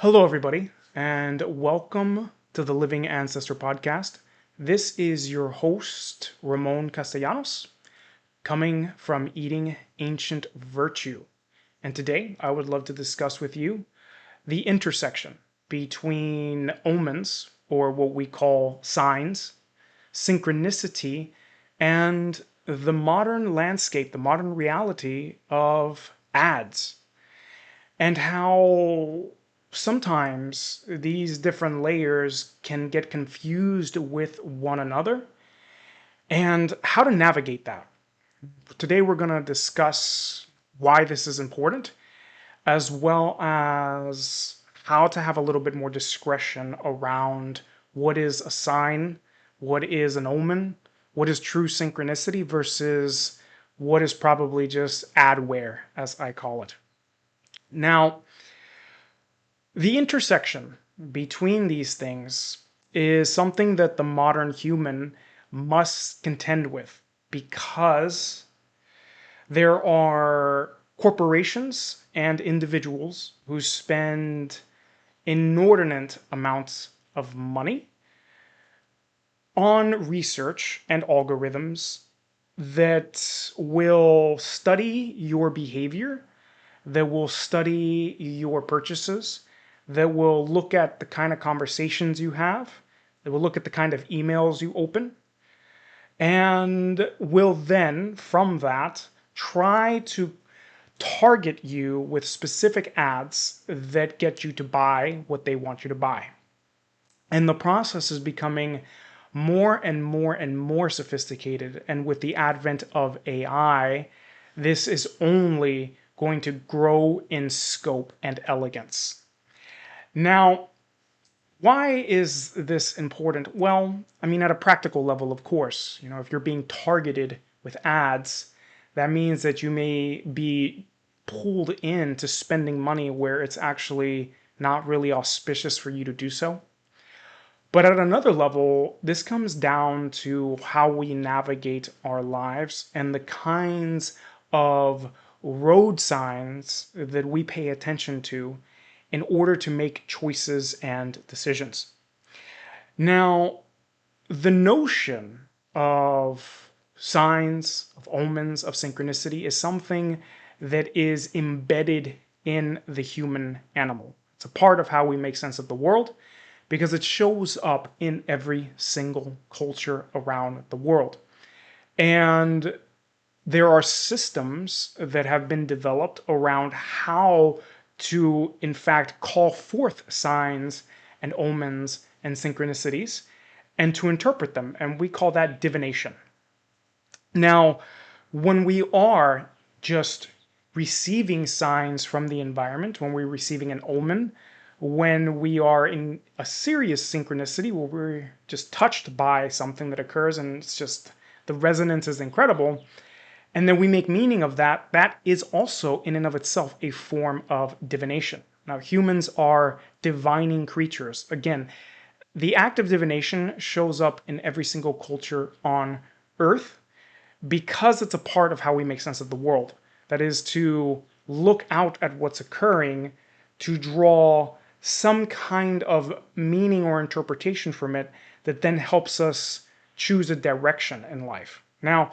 Hello, everybody, and welcome to the Living Ancestor Podcast. This is your host, Ramon Castellanos, coming from Eating Ancient Virtue. And today I would love to discuss with you the intersection between omens, or what we call signs, synchronicity, and the modern landscape, the modern reality of ads, and how sometimes these different layers can get confused with one another and how to navigate that. Today, we're going to discuss why this is important, as well as how to have a little bit more discretion around what is a sign, what is an omen, what is true synchronicity versus what is probably just adware, as I call it. Now, the intersection between these things is something that the modern human must contend with because there are corporations and individuals who spend inordinate amounts of money on research and algorithms that will study your behavior, that will study your purchases, that will look at the kind of conversations you have, that will look at the kind of emails you open, and will then, from that, try to target you with specific ads that get you to buy what they want you to buy. And the process is becoming more and more and more sophisticated. And with the advent of AI, this is only going to grow in scope and elegance. Now, why is this important? Well, at a practical level, of course, if you're being targeted with ads, that means that you may be pulled into spending money where it's actually not really auspicious for you to do so. But at another level, this comes down to how we navigate our lives and the kinds of road signs that we pay attention to in order to make choices and decisions. Now, the notion of signs, of omens, of synchronicity is something that is embedded in the human animal. It's a part of how we make sense of the world because it shows up in every single culture around the world. And there are systems that have been developed around how to, in fact, call forth signs and omens and synchronicities and to interpret them. And we call that divination. Now, when we are just receiving signs from the environment, when we're receiving an omen, when we are in a serious synchronicity where we're just touched by something that occurs and it's just the resonance is incredible, and then we make meaning of that, that is also in and of itself a form of divination. Now, humans are divining creatures. Again, the act of divination shows up in every single culture on Earth because it's a part of how we make sense of the world. That is to look out at what's occurring, to draw some kind of meaning or interpretation from it that then helps us choose a direction in life. Now,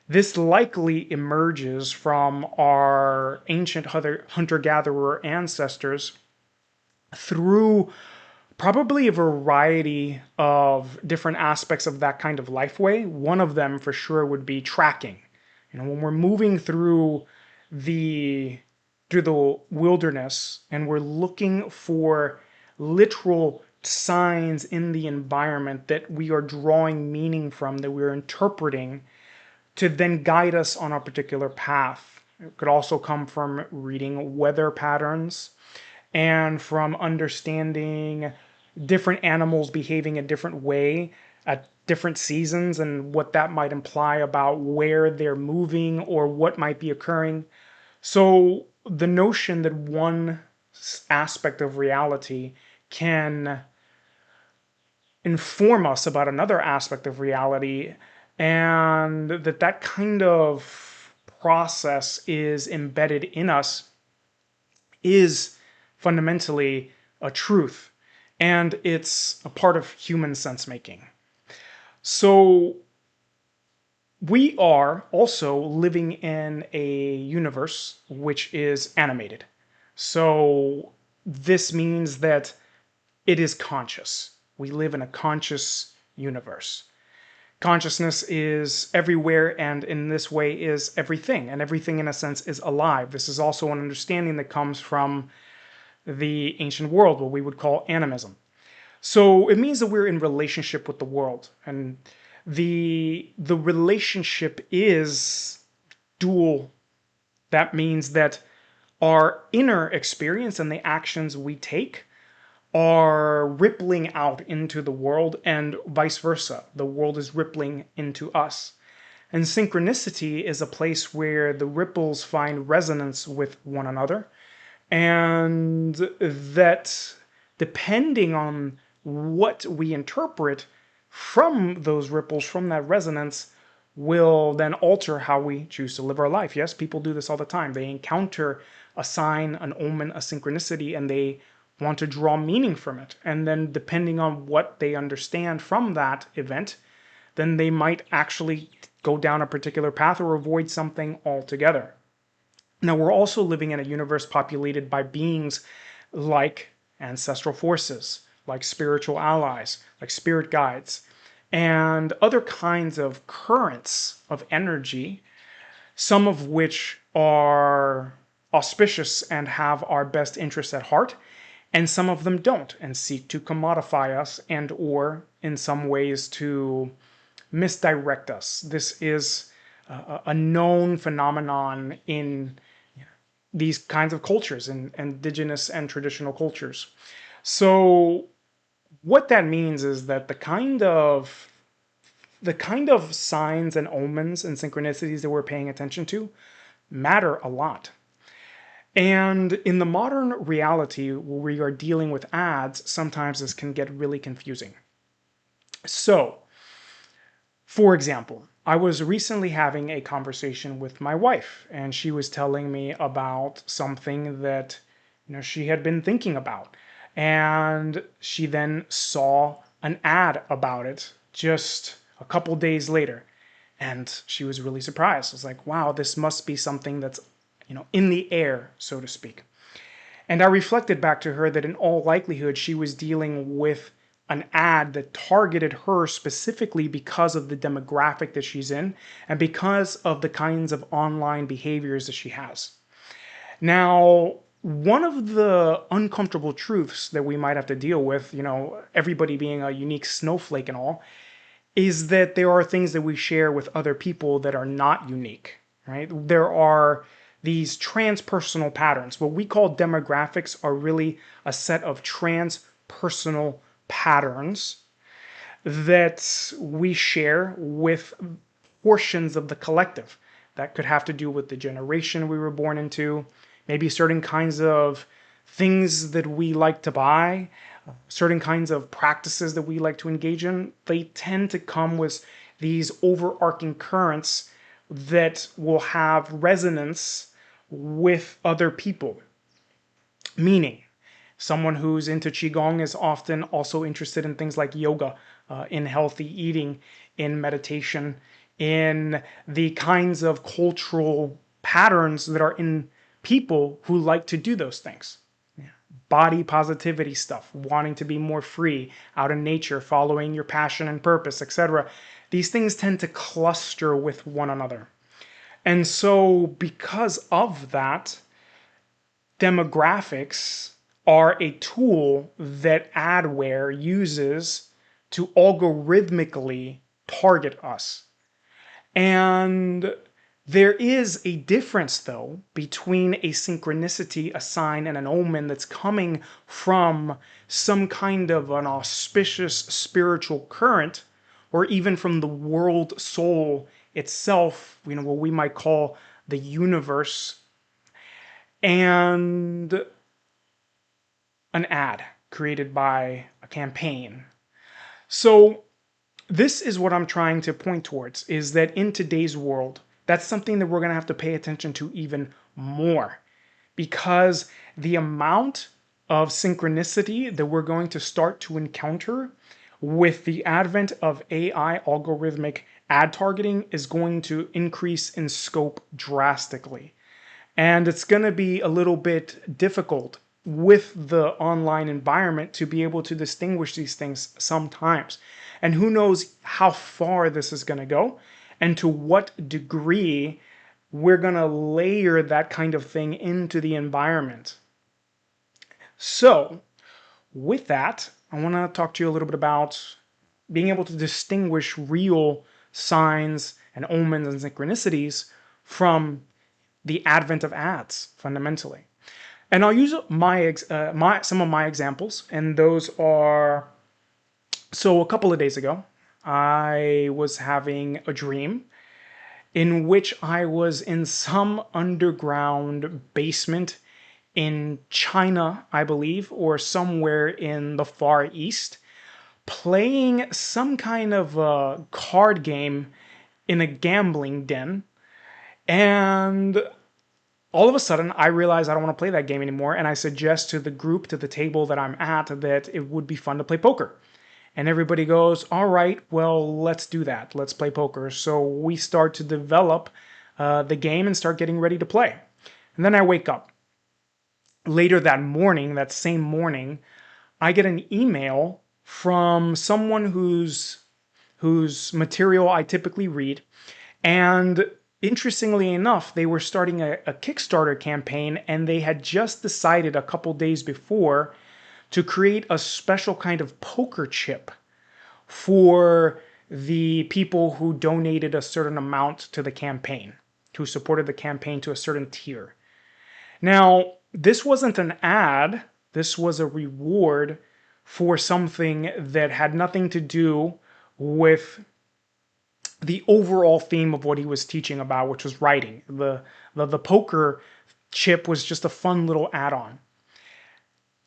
this likely emerges from our ancient hunter-gatherer ancestors through probably a variety of different aspects of that kind of life way. One of them for sure would be tracking. When we're moving through the wilderness and we're looking for literal signs in the environment that we are drawing meaning from, that we're interpreting to then guide us on a particular path. It could also come from reading weather patterns and from understanding different animals behaving a different way at different seasons and what that might imply about where they're moving or what might be occurring. So the notion that one aspect of reality can inform us about another aspect of reality, and that kind of process is embedded in us, is fundamentally a truth, and it's a part of human sense making. So we are also living in a universe which is animated. So this means that it is conscious. We live in a conscious universe. Consciousness is everywhere, and in this way is everything, and everything in a sense is alive. This is also an understanding that comes from the ancient world, what we would call animism. So it means that we're in relationship with the world, and the relationship is dual. That means that our inner experience and the actions we take are rippling out into the world, and vice versa. The world is rippling into us. And synchronicity is a place where the ripples find resonance with one another, and that depending on what we interpret from those ripples, from that resonance, will then alter how we choose to live our life. Yes, people do this all the time. They encounter a sign, an omen, a synchronicity, and they want to draw meaning from it. And then depending on what they understand from that event, then they might actually go down a particular path or avoid something altogether. Now, we're also living in a universe populated by beings like ancestral forces, like spiritual allies, like spirit guides, and other kinds of currents of energy, some of which are auspicious and have our best interests at heart, and some of them don't and seek to commodify us and or in some ways to misdirect us. This is a known phenomenon in these kinds of cultures, in indigenous and traditional cultures. So what that means is that the kind of signs and omens and synchronicities that we're paying attention to matter a lot. And in the modern reality where we are dealing with ads, sometimes this can get really confusing. So, for example, I was recently having a conversation with my wife, and she was telling me about something that she had been thinking about. And she then saw an ad about it just a couple days later. And she was really surprised. I was like, wow, this must be something that's, in the air, so to speak. And I reflected back to her that in all likelihood, she was dealing with an ad that targeted her specifically because of the demographic that she's in and because of the kinds of online behaviors that she has. Now, one of the uncomfortable truths that we might have to deal with, everybody being a unique snowflake and all, is that there are things that we share with other people that are not unique, right? There are these transpersonal patterns. What we call demographics are really a set of transpersonal patterns that we share with portions of the collective. That could have to do with the generation we were born into, maybe certain kinds of things that we like to buy, certain kinds of practices that we like to engage in. They tend to come with these overarching currents that will have resonance with other people. Meaning, someone who's into Qigong is often also interested in things like yoga, in healthy eating, in meditation, in the kinds of cultural patterns that are in people who like to do those things. Body positivity stuff, wanting to be more free, out in nature, following your passion and purpose, etc. These things tend to cluster with one another. And so because of that, demographics are a tool that Adware uses to algorithmically target us. And there is a difference, though, between a synchronicity, a sign, and an omen that's coming from some kind of an auspicious spiritual current, or even from the world soul itself, what we might call the universe, and an ad created by a campaign. So this is what I'm trying to point towards, is that in today's world, that's something that we're going to have to pay attention to even more, because the amount of synchronicity that we're going to start to encounter with the advent of AI algorithmic ad targeting is going to increase in scope drastically. And it's going to be a little bit difficult with the online environment to be able to distinguish these things sometimes. And who knows how far this is going to go and to what degree we're going to layer that kind of thing into the environment. So, with that, I want to talk to you a little bit about being able to distinguish real signs and omens and synchronicities from the advent of ads, fundamentally. And I'll use some of my examples, and those are, so a couple of days ago, I was having a dream in which I was in some underground basement in China, I believe, or somewhere in the Far East, playing some kind of a card game in a gambling den. And all of a sudden, I realize I don't want to play that game anymore, and I suggest to the group, to the table that I'm at, that it would be fun to play poker. And everybody goes, all right, well, let's do that. Let's play poker. So we start to develop the game and start getting ready to play. And then I wake up. Later that morning, that same morning, I get an email from someone whose material I typically read. And interestingly enough, they were starting a Kickstarter campaign, and they had just decided a couple days before to create a special kind of poker chip for the people who donated a certain amount to the campaign, who supported the campaign to a certain tier. Now, this wasn't an ad, this was a reward for something that had nothing to do with the overall theme of what he was teaching about, which was writing. The poker chip was just a fun little add-on.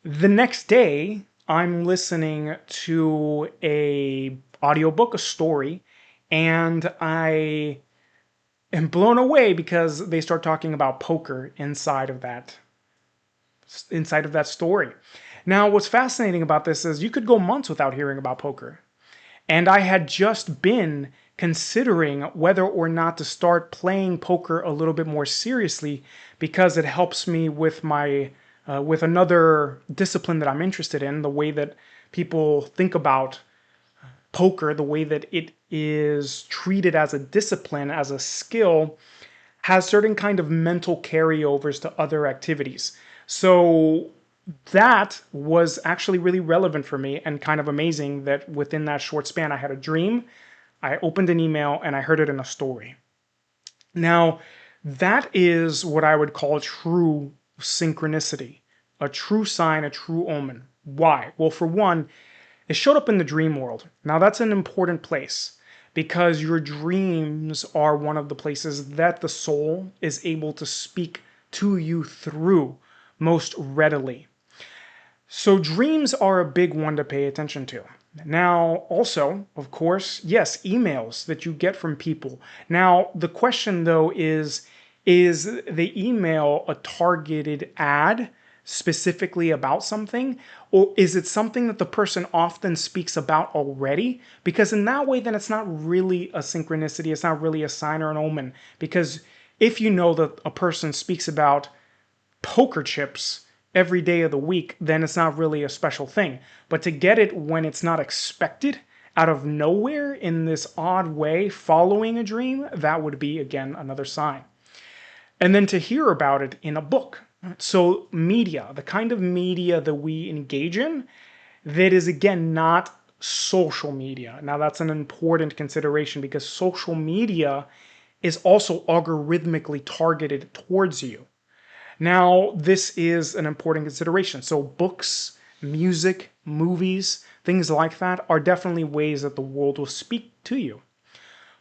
The next day, I'm listening to a audiobook, a story, and I am blown away because they start talking about poker inside of that story. Now, what's fascinating about this is you could go months without hearing about poker. And I had just been considering whether or not to start playing poker a little bit more seriously because it helps me with my with another discipline that I'm interested in, the way that people think about poker, the way that it is treated as a discipline, as a skill, has certain kind of mental carryovers to other activities. So that was actually really relevant for me and kind of amazing that within that short span I had a dream, I opened an email, and I heard it in a story. Now, that is what I would call true synchronicity, a true sign, a true omen. Why? Well, for one, it showed up in the dream world. Now, that's an important place because your dreams are one of the places that the soul is able to speak to you through most readily. So dreams are a big one to pay attention to. Now, also, of course, yes, emails that you get from people. Now, the question though is the email a targeted ad specifically about something, or is it something that the person often speaks about already? Because in that way, then it's not really a synchronicity, it's not really a sign or an omen. Because if you know that a person speaks about poker chips every day of the week, then it's not really a special thing. But to get it when it's not expected, out of nowhere, in this odd way, following a dream, that would be, again, another sign. And then to hear about it in a book. So media, the kind of media that we engage in, that is, again, not social media. Now, that's an important consideration because social media is also algorithmically targeted towards you. Now, this is an important consideration. So books, music, movies, things like that are definitely ways that the world will speak to you.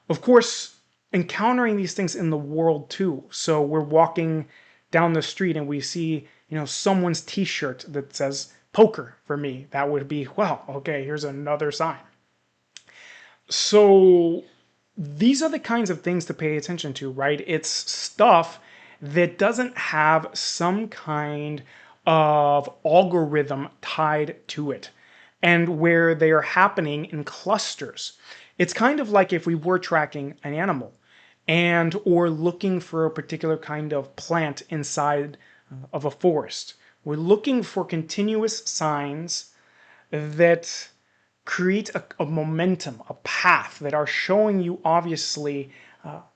Of course, encountering these things in the world too. So we're walking down the street and we see, someone's t-shirt that says poker for me. That would be, well, okay, here's another sign. So these are the kinds of things to pay attention to, right? It's stuff that doesn't have some kind of algorithm tied to it, and where they are happening in clusters. It's kind of like if we were tracking an animal and or looking for a particular kind of plant inside of a forest. We're looking for continuous signs that create a momentum, a path that are showing you obviously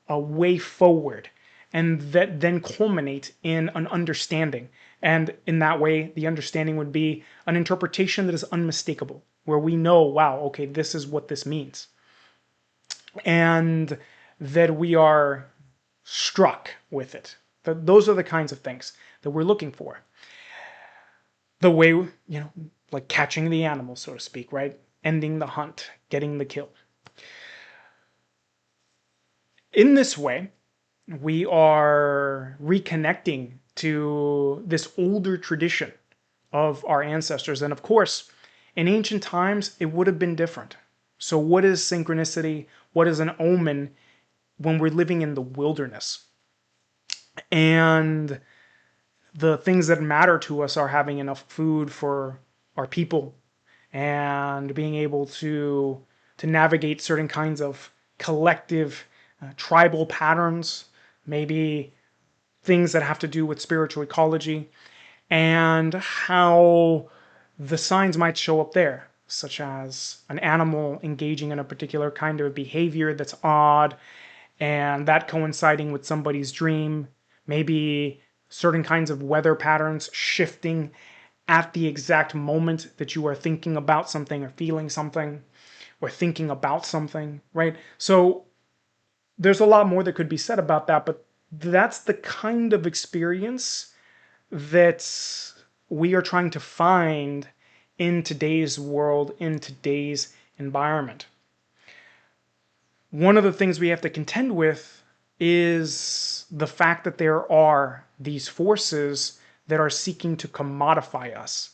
a way forward, and that then culminate in an understanding. And in that way, the understanding would be an interpretation that is unmistakable, where we know, wow, okay, this is what this means. And that we are struck with it. Those are the kinds of things that we're looking for. The way, like catching the animal, so to speak, right? Ending the hunt, getting the kill. In this way, we are reconnecting to this older tradition of our ancestors. And of course, in ancient times, it would have been different. So, what is synchronicity? What is an omen when we're living in the wilderness? And the things that matter to us are having enough food for our people and being able to navigate certain kinds of collective tribal patterns, maybe things that have to do with spiritual ecology, and how the signs might show up there, such as an animal engaging in a particular kind of behavior that's odd, and that coinciding with somebody's dream, maybe certain kinds of weather patterns shifting at the exact moment that you are thinking about something or feeling something or thinking about something, right? So there's a lot more that could be said about that, but that's the kind of experience that we are trying to find in today's world, in today's environment. One of the things we have to contend with is the fact that there are these forces that are seeking to commodify us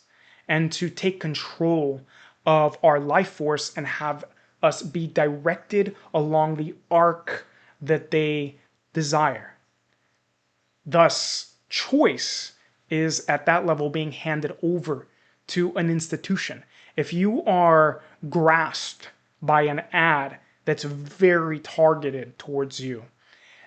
and to take control of our life force and have us be directed along the arc that they desire. Thus, choice is at that level being handed over to an institution. If you are grasped by an ad that's very targeted towards you,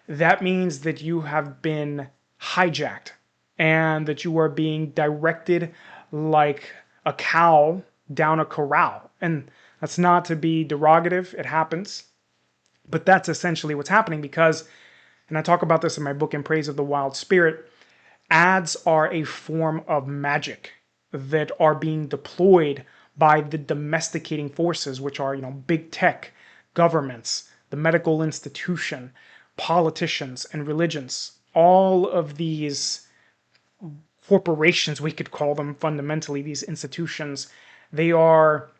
that means that you have been hijacked and that you are being directed like a cow down a corral. And that's not to be derogative, it happens. But that's essentially what's happening because, and I talk about this in my book, In Praise of the Wild Spirit, ads are a form of magic that are being deployed by the domesticating forces, which are, big tech, governments, the medical institution, politicians, and religions. All of these corporations, we could call them fundamentally, these institutions, they are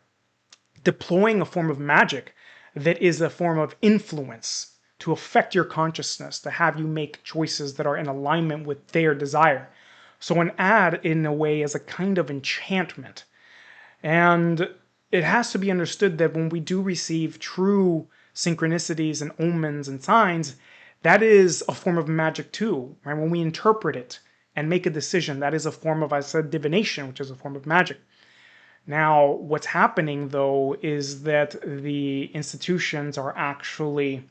deploying a form of magic that is a form of influence to affect your consciousness, to have you make choices that are in alignment with their desire. So an ad, in a way, is a kind of enchantment. And it has to be understood that when we do receive true synchronicities and omens and signs, that is a form of magic too, right? When we interpret it and make a decision, that is a form of, I said, divination, which is a form of magic. Now, what's happening, though, is that the institutions are actually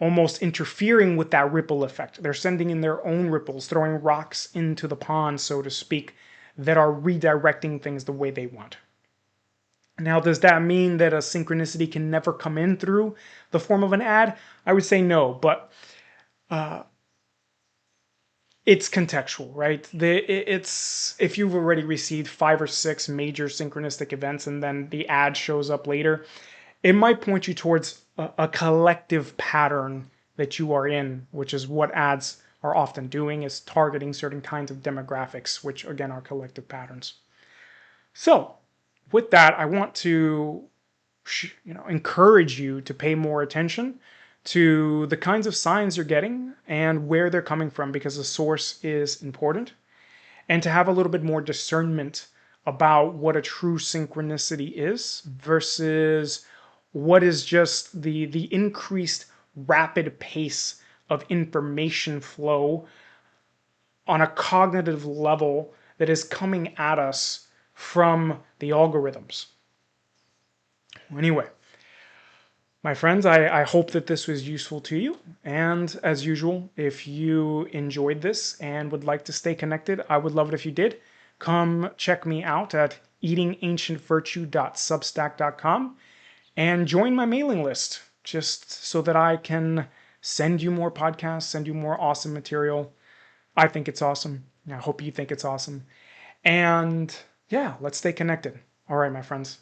almost interfering with that ripple effect. They're sending in their own ripples, throwing rocks into the pond, so to speak, that are redirecting things the way they want. Now, does that mean that a synchronicity can never come in through the form of an ad? I would say no, but it's contextual, right? It's if you've already received 5 or 6 major synchronistic events and then the ad shows up later, it might point you towards a collective pattern that you are in, which is what ads are often doing, is targeting certain kinds of demographics, which again are collective patterns. So, with that, I want to encourage you to pay more attention to the kinds of signs you're getting and where they're coming from, because the source is important, and to have a little bit more discernment about what a true synchronicity is versus what is just the increased rapid pace of information flow on a cognitive level that is coming at us from the algorithms. Anyway, my friends, I hope that this was useful to you. And as usual, if you enjoyed this and would like to stay connected, I would love it if you did. Come check me out at eatingancientvirtue.substack.com and join my mailing list just so that I can send you more podcasts, send you more awesome material. I think it's awesome. I hope you think it's awesome. And yeah, let's stay connected. All right, my friends.